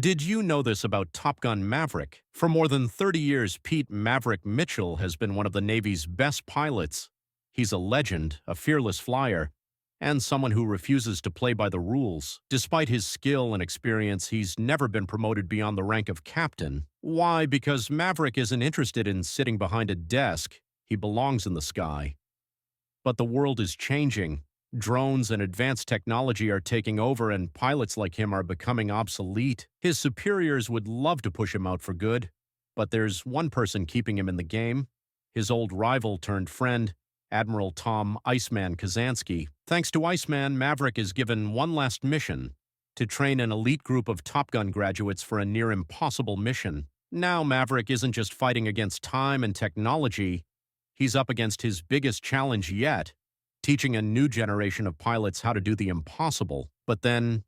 Did you know this about Top Gun Maverick? For more than 30 years, Pete Maverick Mitchell has been one of the Navy's best pilots. He's a legend, a fearless flyer, and someone who refuses to play by the rules. Despite his skill and experience, he's never been promoted beyond the rank of captain. Why? Because Maverick isn't interested in sitting behind a desk. He belongs in the sky. But the world is changing. Drones and advanced technology are taking over, and pilots like him are becoming obsolete. His superiors would love to push him out for good, but there's one person keeping him in the game: his old rival turned friend, Admiral Tom Iceman Kazansky. Thanks to Iceman, Maverick is given one last mission: to train an elite group of Top Gun graduates for a near-impossible mission. Now Maverick isn't just fighting against time and technology, he's up against his biggest challenge yet: teaching a new generation of pilots how to do the impossible. But then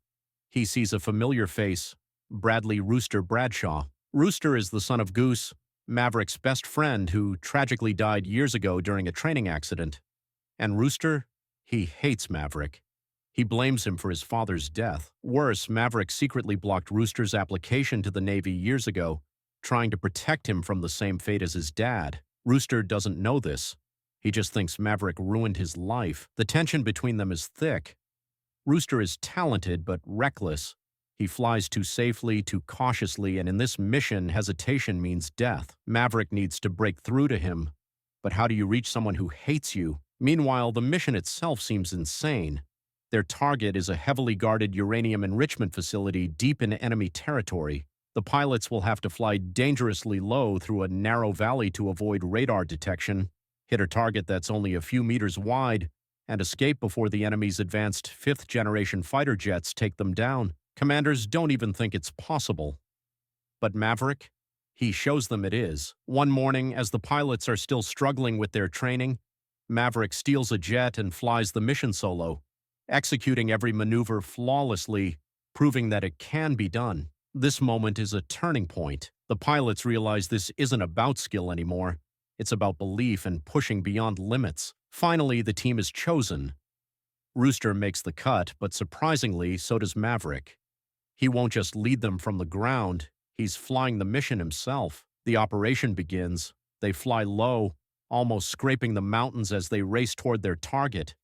he sees a familiar face: Bradley "Rooster" Bradshaw. Rooster is the son of Goose, Maverick's best friend, who tragically died years ago during a training accident. And Rooster? He hates Maverick. He blames him for his father's death. Worse, Maverick secretly blocked Rooster's application to the Navy years ago, trying to protect him from the same fate as his dad. Rooster doesn't know this. He just thinks Maverick ruined his life. The tension between them is thick. Rooster is talented but reckless. He flies too safely, too cautiously, and in this mission, hesitation means death. Maverick needs to break through to him. But how do you reach someone who hates you? Meanwhile, the mission itself seems insane. Their target is a heavily guarded uranium enrichment facility deep in enemy territory. The pilots will have to fly dangerously low through a narrow valley to avoid radar detection, hit a target that's only a few meters wide, and escape before the enemy's advanced fifth-generation fighter jets take them down. Commanders don't even think it's possible. But Maverick? He shows them it is. One morning, as the pilots are still struggling with their training, Maverick steals a jet and flies the mission solo, executing every maneuver flawlessly, proving that it can be done. This moment is a turning point. The pilots realize this isn't about skill anymore. It's about belief and pushing beyond limits. Finally, the team is chosen. Rooster makes the cut, but surprisingly, so does Maverick. He won't just lead them from the ground, he's flying the mission himself. The operation begins. They fly low, almost scraping the mountains as they race toward their target.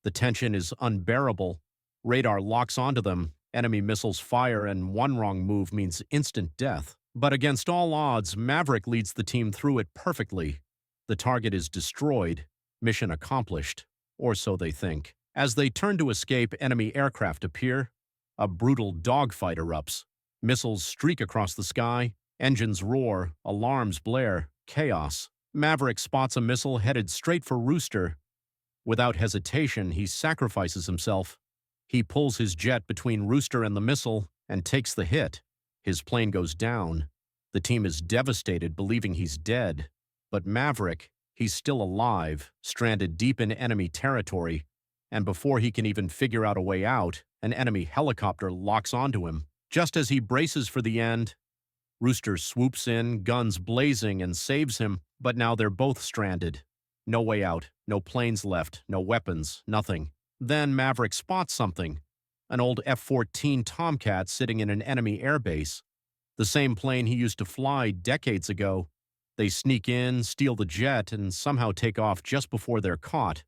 The tension is unbearable. Radar locks onto them, enemy missiles fire, and one wrong move means instant death. But against all odds, Maverick leads the team through it perfectly. The target is destroyed, mission accomplished, or so they think. As they turn to escape, enemy aircraft appear. A brutal dogfight erupts. Missiles streak across the sky, engines roar, alarms blare, chaos. Maverick spots a missile headed straight for Rooster. Without hesitation, he sacrifices himself. He pulls his jet between Rooster and the missile and takes the hit. His plane goes down. The team is devastated, believing he's dead. But Maverick, he's still alive, stranded deep in enemy territory. And before he can even figure out a way out, an enemy helicopter locks onto him. Just as he braces for the end, Rooster swoops in, guns blazing, and saves him. But now they're both stranded. No way out, no planes left, no weapons, nothing. Then Maverick spots something: an old F-14 Tomcat sitting in an enemy airbase. The same plane he used to fly decades ago. They sneak in, steal the jet, and somehow take off just before they're caught.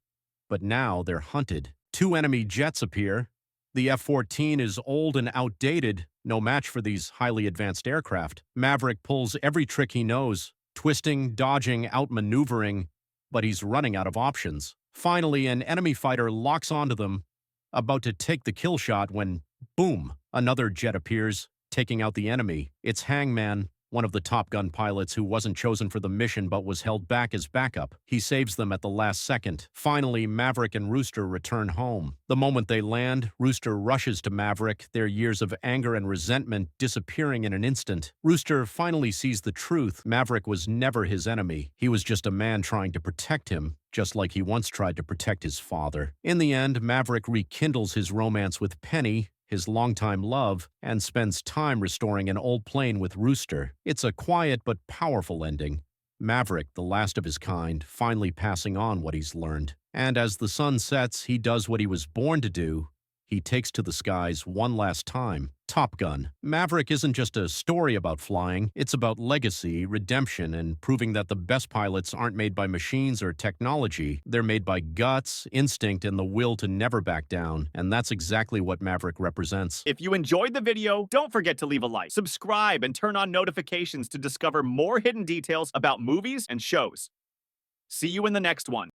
But now they're hunted. Two enemy jets appear. The F-14 is old and outdated, no match for these highly advanced aircraft. Maverick pulls every trick he knows, twisting, dodging, outmaneuvering, but he's running out of options. Finally, an enemy fighter locks onto them, about to take the kill shot when, boom, another jet appears, taking out the enemy. It's Hangman, one of the Top Gun pilots who wasn't chosen for the mission but was held back as backup. He saves them at the last second. Finally, Maverick and Rooster return home. The moment they land, Rooster rushes to Maverick, their years of anger and resentment disappearing in an instant. Rooster finally sees the truth. Maverick was never his enemy. He was just a man trying to protect him, just like he once tried to protect his father. In the end, Maverick rekindles his romance with Penny, his longtime love, and spends time restoring an old plane with Rooster. It's a quiet but powerful ending. Maverick, the last of his kind, finally passing on what he's learned. And as the sun sets, he does what he was born to do. he takes to the skies one last time. Top Gun. Maverick isn't just a story about flying, it's about legacy, redemption, and proving that the best pilots aren't made by machines or technology. They're made by guts, instinct, and the will to never back down. And that's exactly what Maverick represents. If you enjoyed the video, don't forget to leave a like, subscribe, and turn on notifications to discover more hidden details about movies and shows. See you in the next one.